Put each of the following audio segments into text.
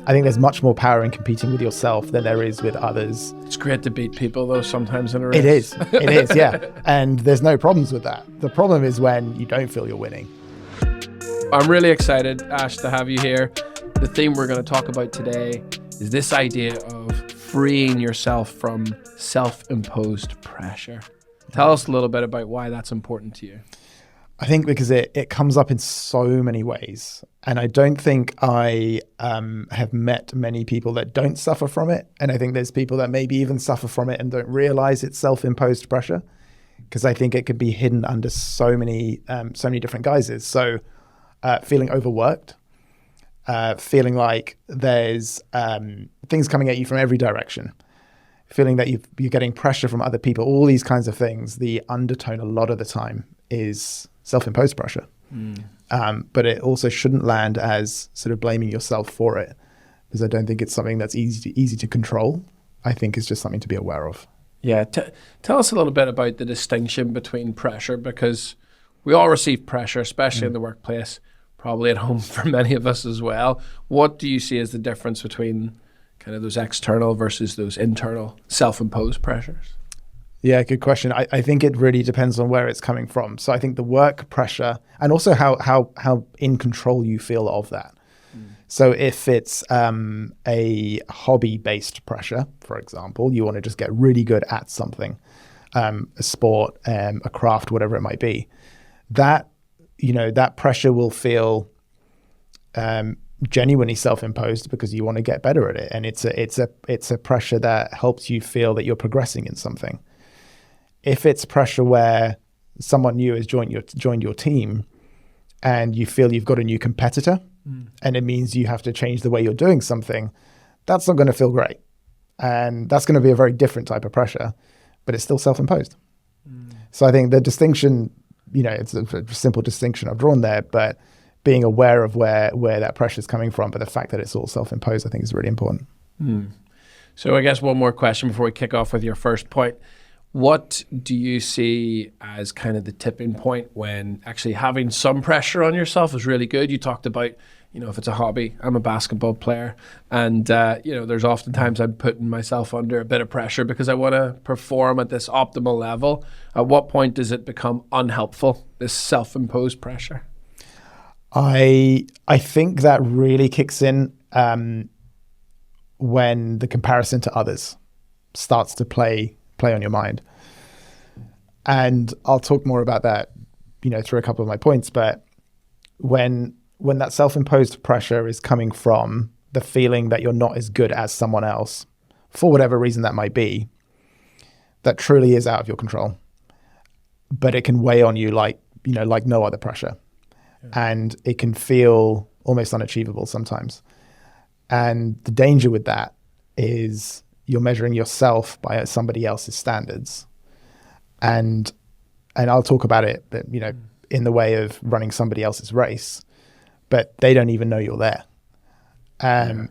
I think there's much more power in competing with yourself than there is with others. It's great to beat people, though, sometimes in a race. It is, yeah. And there's no problems with that. The problem is when you don't feel you're winning. I'm really excited, Ash, to have you here. The theme we're going to talk about today is this idea of freeing yourself from self-imposed pressure. Tell us a little bit about why that's important to you. I think because it comes up in so many ways. And I don't think I have met many people that don't suffer from it. And I think there's people that maybe even suffer from it and don't realize it's self-imposed pressure, because I think it could be hidden under so many different guises. So feeling overworked, feeling like there's things coming at you from every direction, feeling that you're getting pressure from other people, all these kinds of things. The undertone a lot of the time is self-imposed pressure. But it also shouldn't land as sort of blaming yourself for it, because I don't think it's something that's easy to control. I think it's just something to be aware of. Yeah. Tell us a little bit about the distinction between pressure, because we all receive pressure, especially in the workplace, probably at home for many of us as well. What do you see as the difference between kind of those external versus those internal self-imposed pressures? Yeah, good question. I think it really depends on where it's coming from. So I think the work pressure, and also how in control you feel of that. So if it's a hobby-based pressure, for example, you want to just get really good at something, a sport, a craft, whatever it might be, that pressure will feel genuinely self-imposed because you want to get better at it, and it's a pressure that helps you feel that you're progressing in something. If it's pressure where someone new has joined your team and you feel you've got a new competitor and it means you have to change the way you're doing something, that's not going to feel great. And that's going to be a very different type of pressure, but it's still self-imposed. So I think the distinction, it's a simple distinction I've drawn there, but being aware of where that pressure is coming from, but the fact that it's all self-imposed, I think is really important. So I guess one more question before we kick off with your first point. What do you see as kind of the tipping point when actually having some pressure on yourself is really good? You talked about, if it's a hobby, I'm a basketball player, and, there's oftentimes I'm putting myself under a bit of pressure because I want to perform at this optimal level. At what point does it become unhelpful, this self-imposed pressure? I think that really kicks in when the comparison to others starts to play on your mind. And I'll talk more about that, through a couple of my points. But when that self-imposed pressure is coming from the feeling that you're not as good as someone else, for whatever reason that might be, that truly is out of your control. But it can weigh on you like no other pressure. Yeah. And it can feel almost unachievable sometimes. And the danger with that is you're measuring yourself by somebody else's standards. And I'll talk about it, but, in the way of running somebody else's race, but they don't even know you're there. And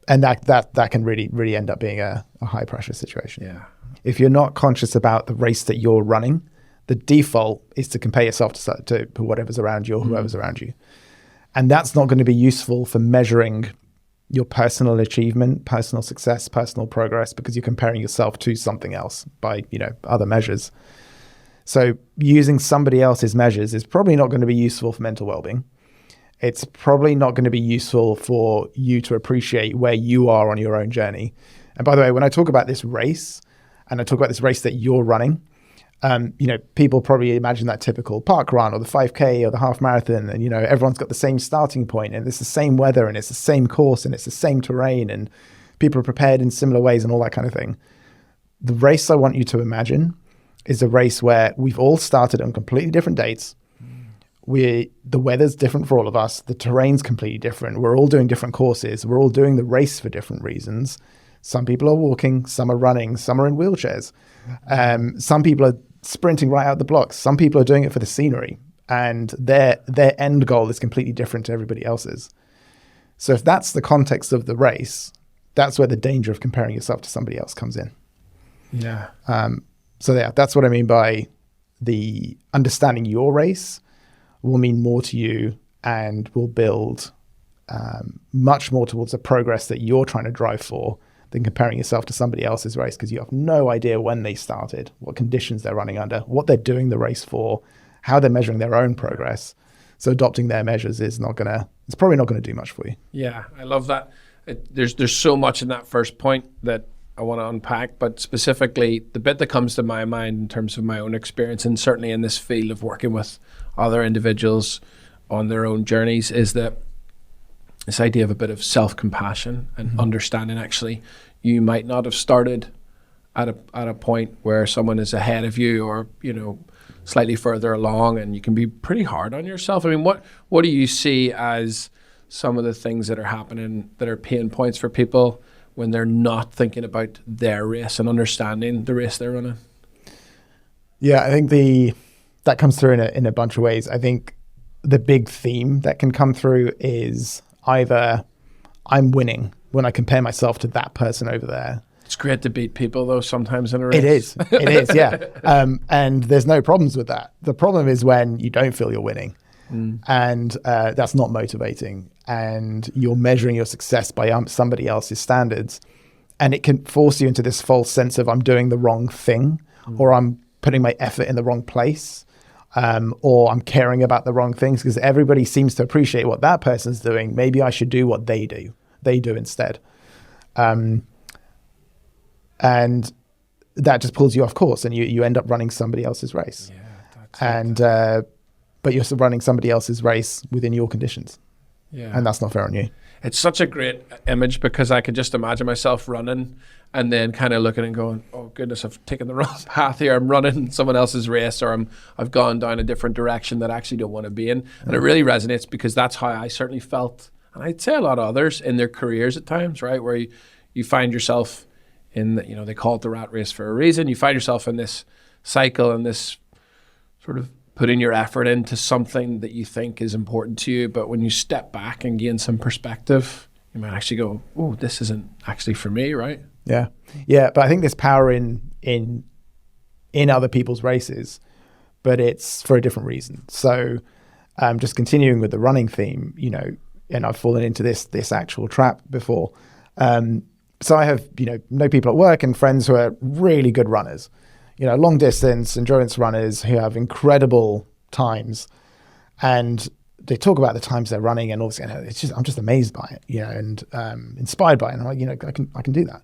that can really, really end up being a high pressure situation. Yeah. If you're not conscious about the race that you're running, the default is to compare yourself to whatever's around you or whoever's around you. And that's not going to be useful for measuring your personal achievement, personal success, personal progress, because you're comparing yourself to something else by, other measures. So using somebody else's measures is probably not going to be useful for mental well-being. It's probably not going to be useful for you to appreciate where you are on your own journey. And by the way, when I talk about this race, and I talk about this race that you're running, people probably imagine that typical park run or the 5K or the half marathon, and everyone's got the same starting point, and it's the same weather, and it's the same course, and it's the same terrain, and people are prepared in similar ways and all that kind of thing. The race I want you to imagine is a race where we've all started on completely different dates. The weather's different for all of us. The terrain's completely different. We're all doing different courses. We're all doing the race for different reasons. Some people are walking, some are running, some are in wheelchairs. Some people are sprinting right out the blocks. Some people are doing it for the scenery, and their end goal is completely different to everybody else's. So if that's the context of the race, that's where the danger of comparing yourself to somebody else comes in. Yeah. That's what I mean by the understanding your race will mean more to you and will build much more towards the progress that you're trying to drive for than comparing yourself to somebody else's race, because you have no idea when they started, what conditions they're running under, what they're doing the race for, how they're measuring their own progress. So adopting their measures it's probably not going to do much for you. Yeah, I love that. There's so much in that first point that I want to unpack, but specifically the bit that comes to my mind in terms of my own experience, and certainly in this field of working with other individuals on their own journeys, is that this idea of a bit of self-compassion and understanding actually you might not have started at a point where someone is ahead of you, or slightly further along, and you can be pretty hard on yourself. I mean, what do you see as some of the things that are happening that are pain points for people when they're not thinking about their race and understanding the race they're running? Yeah, I think that comes through in a bunch of ways. I think the big theme that can come through is either I'm winning when I compare myself to that person over there. It's great to beat people, though, sometimes in a race. It is, yeah. And there's no problems with that. The problem is when you don't feel you're winning. And that's not motivating. And you're measuring your success by somebody else's standards. And it can force you into this false sense of I'm doing the wrong thing, or I'm putting my effort in the wrong place, or I'm caring about the wrong things, because everybody seems to appreciate what that person's doing. Maybe I should do what they do instead. And that just pulls you off course, and you end up running somebody else's race. Yeah, but you're still running somebody else's race within your conditions. Yeah. And that's not fair on you. It's such a great image, because I could just imagine myself running and then kind of looking and going, oh goodness, I've taken the wrong path here. I'm running someone else's race, or I've gone down a different direction that I actually don't want to be in. And it really resonates, because that's how I certainly felt. And I'd say a lot of others in their careers at times, right? Where you find yourself in, they call it the rat race for a reason. You find yourself in this cycle and this sort of putting your effort into something that you think is important to you. But when you step back and gain some perspective, you might actually go, oh, this isn't actually for me, right? Yeah. Yeah. But I think there's power in other people's races, but it's for a different reason. So just continuing with the running theme, and I've fallen into this actual trap before. So I have, know people at work and friends who are really good runners, long distance endurance runners who have incredible times, and they talk about the times they're running, and obviously I'm just amazed by it, and inspired by it. And I'm like, I can do that.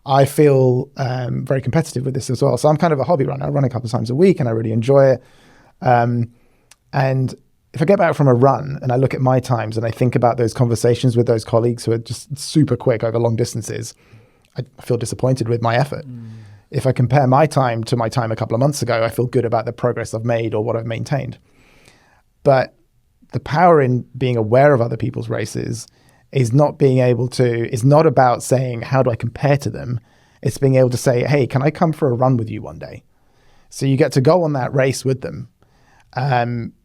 I feel very competitive with this as well. So I'm kind of a hobby runner. I run a couple of times a week and I really enjoy it. And if I get back from a run and I look at my times and I think about those conversations with those colleagues who are just super quick over long distances, I feel disappointed with my effort. If I compare my time to my time a couple of months ago, I feel good about the progress I've made or what I've maintained. But the power in being aware of other people's races is not about saying, how do I compare to them? It's being able to say, hey, can I come for a run with you one day? So you get to go on that race with them.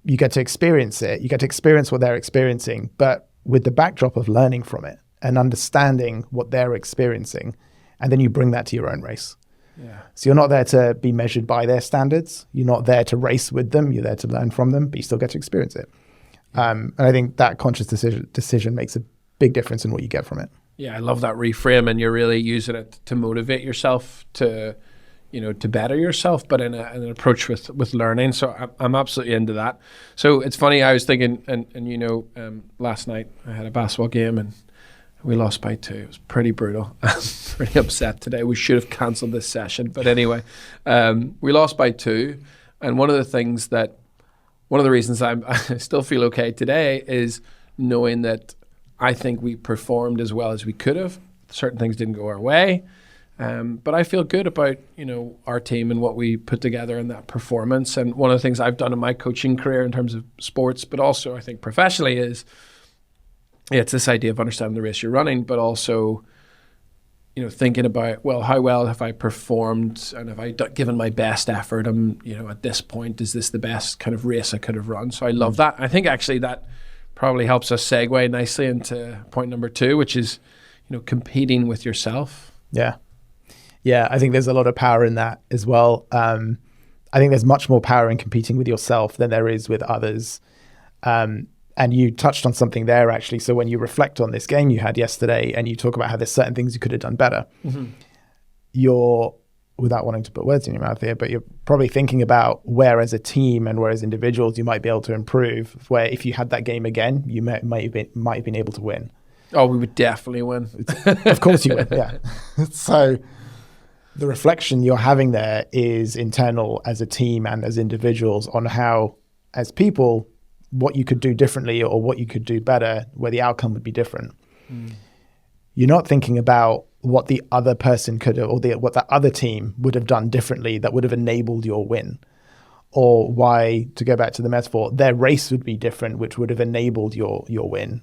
You get to experience it. You get to experience what they're experiencing, but with the backdrop of learning from it and understanding what they're experiencing. And then you bring that to your own race. Yeah. So you're not there to be measured by their standards. You're not there to race with them. You're there to learn from them, but you still get to experience it. And I think that conscious decision makes a big difference in what you get from it. Yeah, I love that reframe, and you're really using it to motivate yourself to better yourself, but in an approach with learning. So I'm absolutely into that. So it's funny, I was thinking, and last night I had a basketball game and we lost by 2. It was pretty brutal. I'm pretty upset today. We should have cancelled this session. But anyway, we lost by 2. And one of the reasons I still feel okay today is knowing that I think we performed as well as we could have. Certain things didn't go our way. But I feel good about, our team and what we put together in that performance. And one of the things I've done in my coaching career in terms of sports, but also I think professionally, is it's this idea of understanding the race you're running, but also, thinking about, well, how well have I performed, and have I given my best effort? At this point, is this the best kind of race I could have run? So I love that. I think actually that probably helps us segue nicely into point number 2, which is, competing with yourself. Yeah. Yeah, I think there's a lot of power in that as well. I think there's much more power in competing with yourself than there is with others. And you touched on something there, actually. So when you reflect on this game you had yesterday and you talk about how there's certain things you could have done better, you're, without wanting to put words in your mouth here, but you're probably thinking about where as a team and where as individuals you might be able to improve, where if you had that game again, you might have been able to win. Oh, we would definitely win. Of course you would, yeah. So the reflection you're having there is internal as a team and as individuals on how, as people, what you could do differently or what you could do better, where the outcome would be different. You're not thinking about what the other person could have, or what that other team would have done differently that would have enabled your win. Or why, to go back to the metaphor, their race would be different, which would have enabled your win.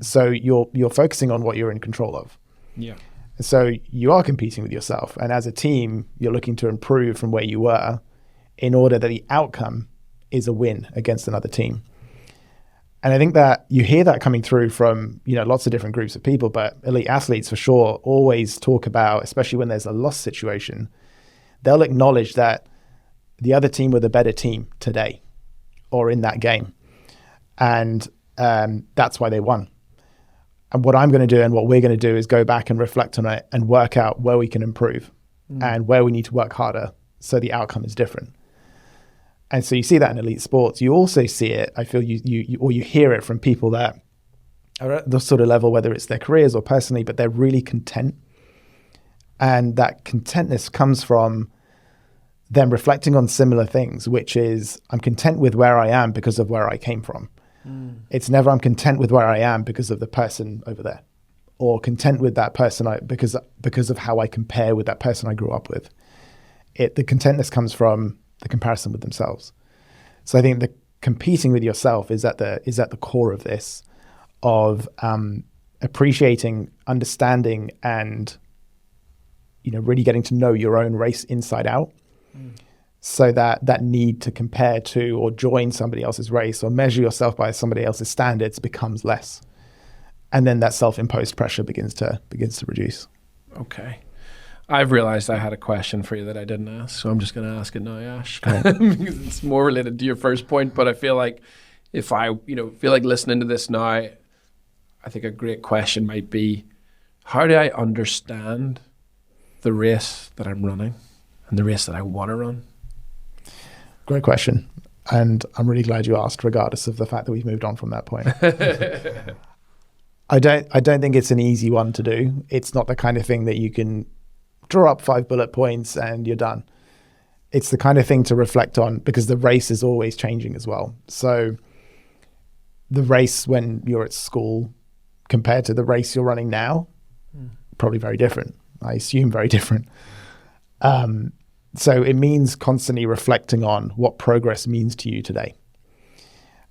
So you're focusing on what you're in control of. Yeah. So you are competing with yourself. And as a team, you're looking to improve from where you were in order that the outcome is a win against another team. And I think that you hear that coming through from, lots of different groups of people, but elite athletes for sure always talk about, especially when there's a loss situation, they'll acknowledge that the other team were the better team today or in that game. And that's why they won. And what I'm going to do and what we're going to do is go back and reflect on it and work out where we can improve and where we need to work harder so the outcome is different. And so you see that in elite sports. You also see it, I feel you hear it from people that are at the sort of level, whether it's their careers or personally, but they're really content. And that contentness comes from them reflecting on similar things, which is, I'm content with where I am because of where I came from. It's never I'm content with where I am because of the person over there, or content with that person because of how I compare with that person I grew up with. The contentness comes from the comparison with themselves. So I think the competing with yourself is at the core of this, of appreciating, understanding, and really getting to know your own race inside out. So that need to compare to or join somebody else's race or measure yourself by somebody else's standards becomes less. And then that self-imposed pressure begins to reduce. Okay. I've realized I had a question for you that I didn't ask, so I'm just going to ask it now, Ash. Okay. Because it's more related to your first point, but I feel like if I feel like listening to this now, I think a great question might be, how do I understand the race that I'm running and the race that I want to run? Great question. And I'm really glad you asked, regardless of the fact that we've moved on from that point. I don't think it's an easy one to do. It's not the kind of thing that you can draw up 5 bullet points and you're done. It's the kind of thing to reflect on, because the race is always changing as well. So the race when you're at school compared to the race you're running now, probably very different. I assume very different. So it means constantly reflecting on what progress means to you today.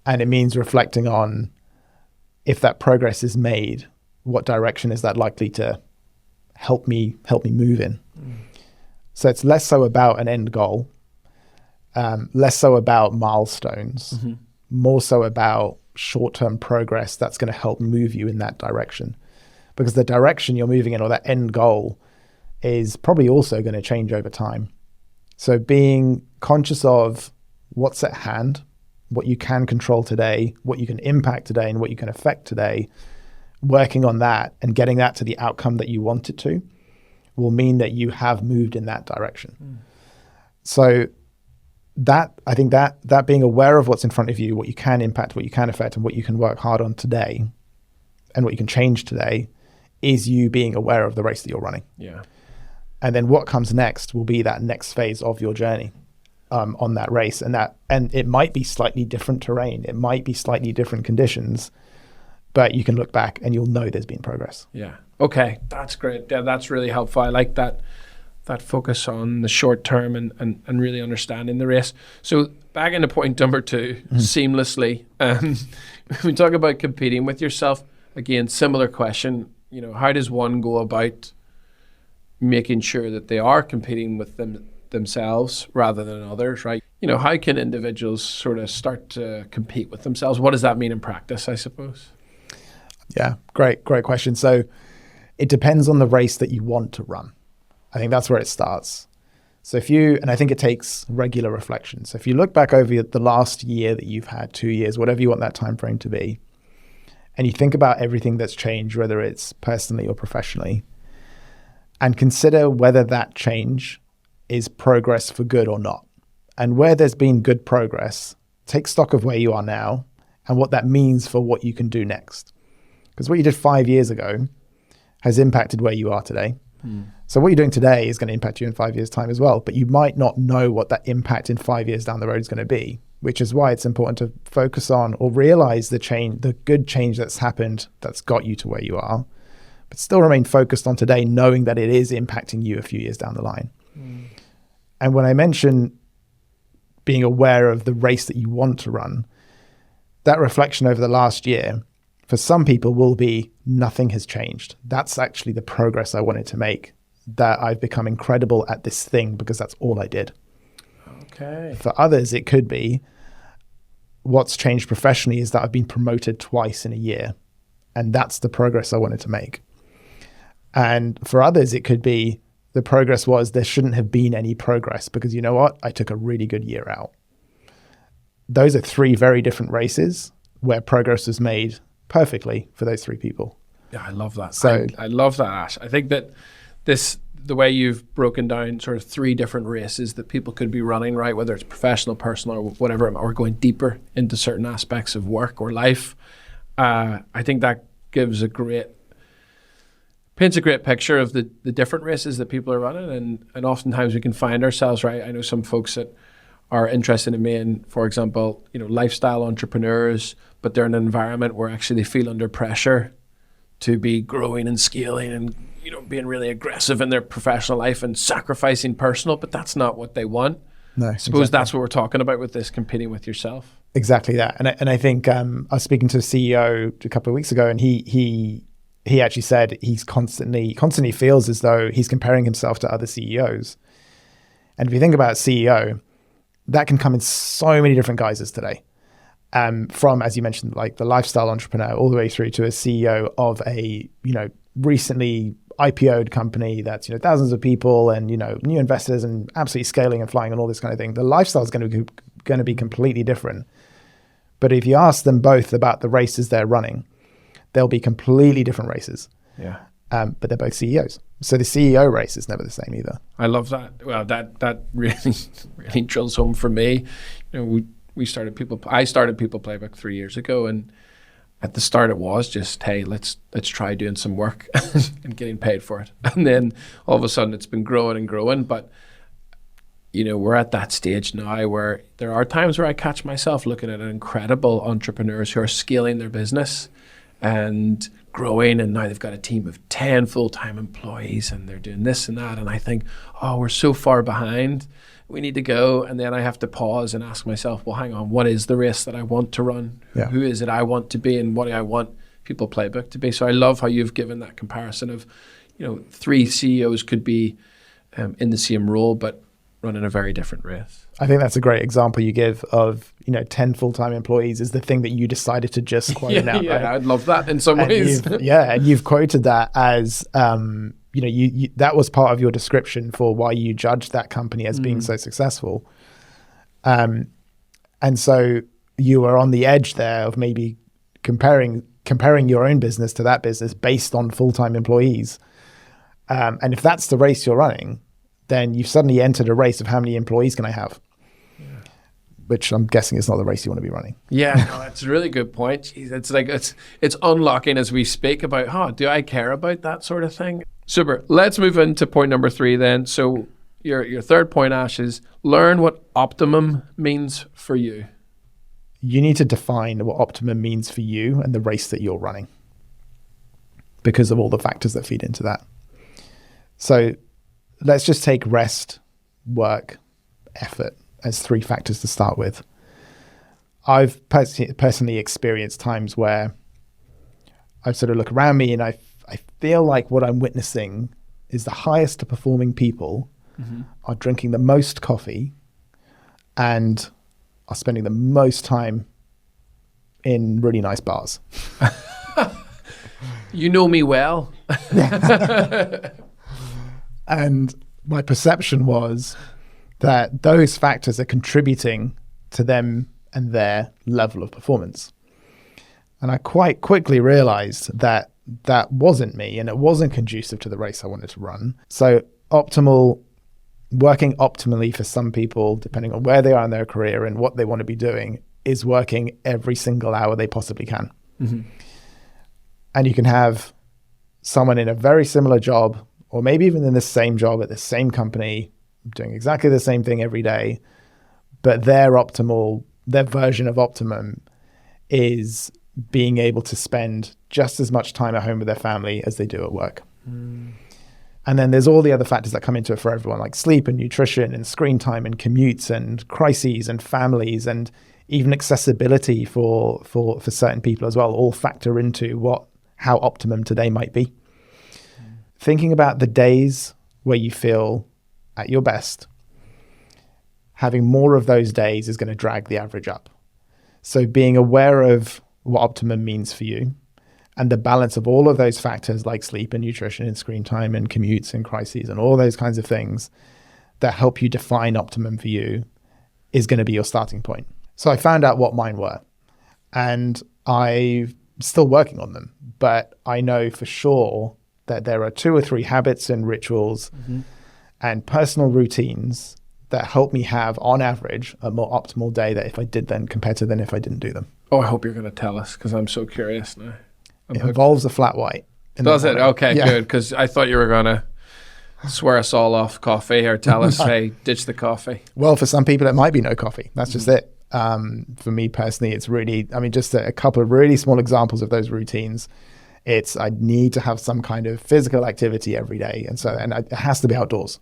And it means reflecting on, if that progress is made, what direction is that likely to help me move in? So it's less so about an end goal, less so about milestones, more so about short-term progress that's going to help move you in that direction. Because the direction you're moving in, or that end goal, is probably also going to change over time. So being conscious of what's at hand, what you can control today, what you can impact today, and what you can affect today, working on that and getting that to the outcome that you want it to, will mean that you have moved in that direction. So that, I think that being aware of what's in front of you, what you can impact, what you can affect, and what you can work hard on today, and what you can change today, is you being aware of the race that you're running. Yeah. And then what comes next will be that next phase of your journey on that race. And it might be slightly different terrain. It might be slightly different conditions, but you can look back and you'll know there's been progress. Yeah. Okay. That's great. Yeah, that's really helpful. I like that focus on the short term and really understanding the race. So back into point number 2, seamlessly. When we talk about competing with yourself, again, similar question, how does one go about making sure that they are competing with themselves rather than others, right? How can individuals sort of start to compete with themselves? What does that mean in practice, I suppose? Yeah, great question. So it depends on the race that you want to run. I think that's where it starts. So and I think it takes regular reflection. So if you look back over the last year that you've had, 2 years, whatever you want that time frame to be, and you think about everything that's changed, whether it's personally or professionally, and consider whether that change is progress for good or not. And where there's been good progress, take stock of where you are now and what that means for what you can do next. Because what you did 5 years ago has impacted where you are today. So what you're doing today is going to impact you in 5 years' time as well, but you might not know what that impact in 5 years down the road is going to be, which is why it's important to focus on or realize the good change that's happened that's got you to where you are, but still remain focused on today, knowing that it is impacting you a few years down the line. And when I mention being aware of the race that you want to run, that reflection over the last year, for some people will be nothing has changed. That's actually the progress I wanted to make, that I've become incredible at this thing because that's all I did. Okay. For others, it could be what's changed professionally is that I've been promoted twice in a year, and that's the progress I wanted to make. And for others, it could be the progress was there shouldn't have been any progress because you know what? I took a really good year out. Those are 3 very different races where progress was made perfectly for those 3 people. Yeah, I love that. So I love that, Ash. I think that the way you've broken down sort of 3 different races that people could be running, right? Whether it's professional, personal, or whatever, or going deeper into certain aspects of work or life. I think that paints a great picture of the different races that people are running. And oftentimes we can find ourselves, right? I know some folks that are interested in being, for example, lifestyle entrepreneurs, but they're in an environment where actually they feel under pressure to be growing and scaling and being really aggressive in their professional life and sacrificing personal, but that's not what they want. No, I suppose that's what we're talking about with this, competing with yourself. Exactly that. And I think I was speaking to a CEO a couple of weeks ago, and he actually said he's constantly feels as though he's comparing himself to other CEOs. And if you think about CEO, that can come in so many different guises today. From, as you mentioned, like the lifestyle entrepreneur all the way through to a CEO of a, recently IPO'd company that's, thousands of people and, new investors and absolutely scaling and flying and all this kind of thing. The lifestyle is going to be completely different. But if you ask them both about the races they're running, they'll be completely different races. Yeah. But they're both CEOs. So the CEO race is never the same either. I love that. Well, that really drills home for me. I started People Playbook 3 years ago, and at the start it was just, hey, let's try doing some work and getting paid for it. And then all of a sudden it's been growing and growing. But we're at that stage now where there are times where I catch myself looking at incredible entrepreneurs who are scaling their business and growing, and now they've got a team of 10 full-time employees and they're doing this and that, and I think, oh, we're so far behind, we need to go. And then I have to pause and ask myself, well, hang on, what is the race that I want to run? Yeah. Who is it I want to be, and what do I want People Playbook to be? So I love how you've given that comparison of 3 CEOs could be in the same role but running a very different race. I think that's a great example you give of, 10 full-time employees is the thing that you decided to just quote out. Yeah, right? I'd love that in some ways. And you've quoted that as, you that was part of your description for why you judged that company as being so successful. And so you were on the edge there of maybe comparing your own business to that business based on full-time employees. And if that's the race you're running, then you've suddenly entered a race of how many employees can I have? Yeah. Which I'm guessing is not the race you want to be running. Yeah, no, that's a really good point. Jeez, it's like it's unlocking as we speak about, do I care about that sort of thing? Super. Let's move into point number 3 then. So your third point, Ash, is learn what optimum means for you. You need to define what optimum means for you and the race that you're running, because of all the factors that feed into that. So let's just take rest, work, effort as 3 factors to start with. I've personally experienced times where I sort of look around me and I feel like what I'm witnessing is the highest performing people are drinking the most coffee and are spending the most time in really nice bars. You know me well. And my perception was that those factors are contributing to them and their level of performance. And I quite quickly realized that that wasn't me, and it wasn't conducive to the race I wanted to run. So working optimally for some people, depending on where they are in their career and what they want to be doing, is working every single hour they possibly can. Mm-hmm. And you can have someone in a very similar job, or maybe even in the same job at the same company, doing exactly the same thing every day, but their version of optimum is being able to spend just as much time at home with their family as they do at work. Mm. And then there's all the other factors that come into it for everyone, like sleep and nutrition and screen time and commutes and crises and families and even accessibility for certain people as well, all factor into how optimum today might be. Mm. Thinking about the days where you feel at your best, having more of those days is going to drag the average up. So being aware of what optimum means for you and the balance of all of those factors like sleep and nutrition and screen time and commutes and crises and all those kinds of things that help you define optimum for you is going to be your starting point. So I found out what mine were, and I'm still working on them, but I know for sure that there are 2 or 3 habits and rituals and personal routines that help me have, on average, a more optimal day that if I did them compared to than if I didn't do them. Oh, I hope you're going to tell us, because I'm so curious now. It involves a flat white. Does it? Okay, yeah. Good, because I thought you were going to swear us all off coffee or tell us, hey, ditch the coffee. Well, for some people, it might be no coffee. That's just it. For me personally, it's really, just a couple of really small examples of those routines. I need to have some kind of physical activity every day. And it has to be outdoors.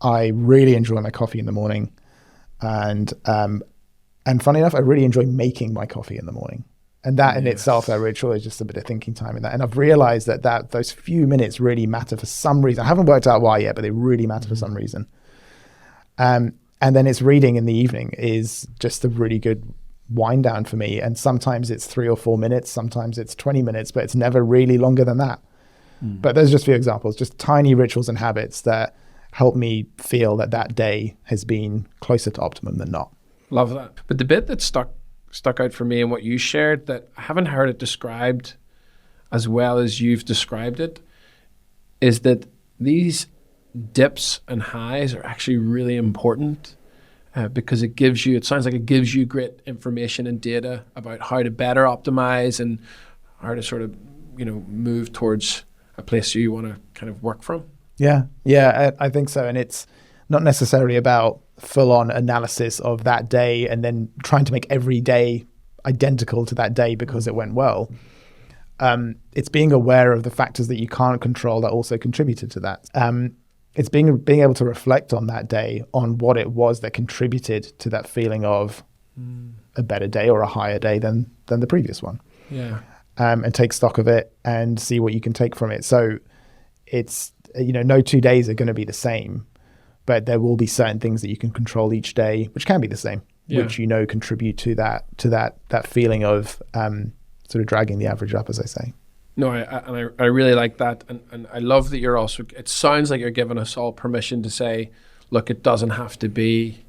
I really enjoy my coffee in the morning. And funny enough, I really enjoy making my coffee in the morning. And that in itself, that ritual is just a bit of thinking time in that. And I've realized that those few minutes really matter for some reason. I haven't worked out why yet, but they really matter for some reason. And then it's reading in the evening is just a really good wind down for me. And sometimes it's 3 or 4 minutes, sometimes it's 20 minutes, but it's never really longer than that. But there's just a few examples, just tiny rituals and habits that help me feel that day has been closer to optimum than not. Love that. But the bit that stuck out for me and what you shared that I haven't heard it described as well as you've described it is that these dips and highs are actually really important because it sounds like it gives you great information and data about how to better optimize and how to sort of, move towards a place you want to kind of work from. Yeah, I think so. And it's not necessarily about full-on analysis of that day and then trying to make every day identical to that day because it went well. It's being aware of the factors that you can't control that also contributed to that. It's being able to reflect on that day, on what it was that contributed to that feeling of a better day or a higher day than the previous one. Yeah. And take stock of it and see what you can take from it. So it's, no 2 days are going to be the same, but there will be certain things that you can control each day, which can be the same, which contribute to that feeling of sort of dragging the average up, as I say. No, I really like that, and I love that you're also. It sounds like you're giving us all permission to say, look, it doesn't have to be,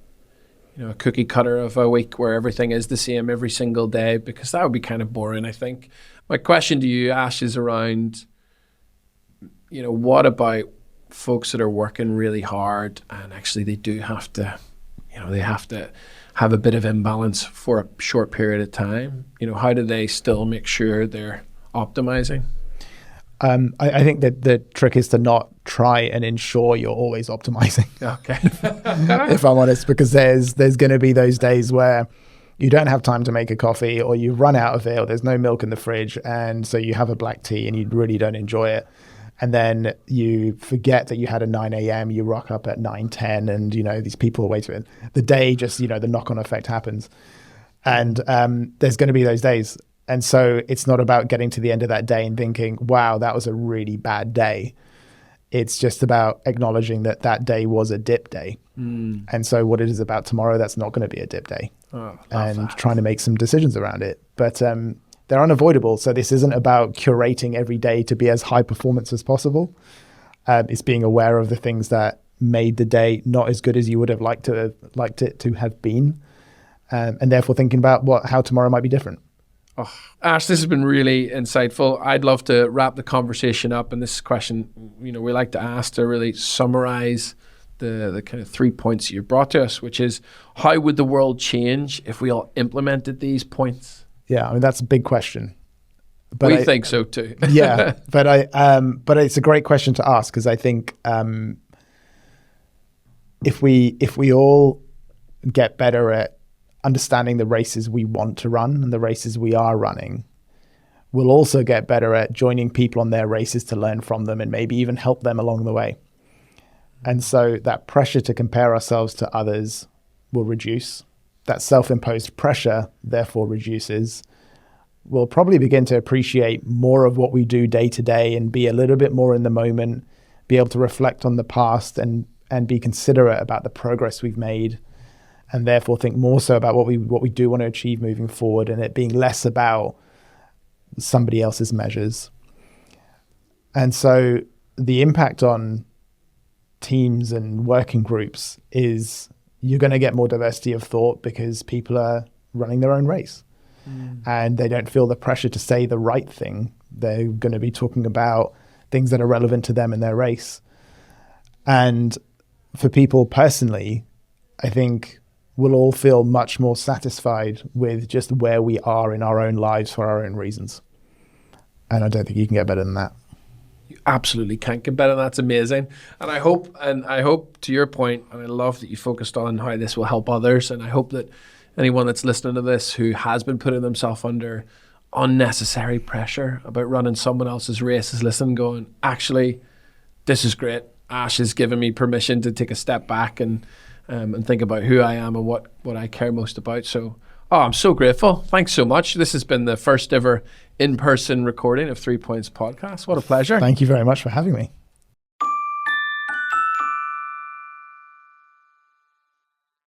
a cookie cutter of a week where everything is the same every single day, because that would be kind of boring, I think. My question to you, Ash, is around, what about folks that are working really hard and actually they do have to, they have to have a bit of imbalance for a short period of time. How do they still make sure they're optimizing? I think that the trick is to not try and ensure you're always optimizing. Okay. If I'm honest, because there's going to be those days where you don't have time to make a coffee, or you run out of it, or there's no milk in the fridge, and so you have a black tea and you really don't enjoy it. And then you forget that you had a 9 a.m., you rock up at 9:10, and these people are waiting. The day just, the knock-on effect happens. And there's going to be those days. And so it's not about getting to the end of that day and thinking, wow, that was a really bad day. It's just about acknowledging that day was a dip day. And so what it is about tomorrow, that's not going to be a dip day. And trying to make some decisions around it. But they're unavoidable. So this isn't about curating every day to be as high performance as possible. It's being aware of the things that made the day not as good as you would have liked it to have been, and therefore thinking about how tomorrow might be different. Oh, Ash, this has been really insightful. I'd love to wrap the conversation up, and this question, we like to ask to really summarize the kind of 3 points you brought to us, which is, how would the world change if we all implemented these points? Yeah, I mean, that's a big question. But we think so too. Yeah, but it's a great question to ask, because I think if we all get better at understanding the races we want to run and the races we are running, we'll also get better at joining people on their races to learn from them and maybe even help them along the way. And so that pressure to compare ourselves to others will reduce. That self-imposed pressure therefore reduces. We'll probably begin to appreciate more of what we do day to day and be a little bit more in the moment, be able to reflect on the past and be considerate about the progress we've made, and therefore think more so about what we do want to achieve moving forward, and it being less about somebody else's measures. And so the impact on teams and working groups is you're going to get more diversity of thought because people are running their own race. And they don't feel the pressure to say the right thing. They're going to be talking about things that are relevant to them in their race. And for people personally, I think we'll all feel much more satisfied with just where we are in our own lives for our own reasons. And I don't think you can get better than that. You absolutely can't get better. That's amazing. And I hope to your point, and I love that you focused on how this will help others. And I hope that anyone that's listening to this who has been putting themselves under unnecessary pressure about running someone else's race is listening, going, actually, this is great. Ash has given me permission to take a step back and think about who I am and what I care most about. So, I'm so grateful. Thanks so much. This has been the first ever in-person recording of 3 Points Podcast. What a pleasure. Thank you very much for having me.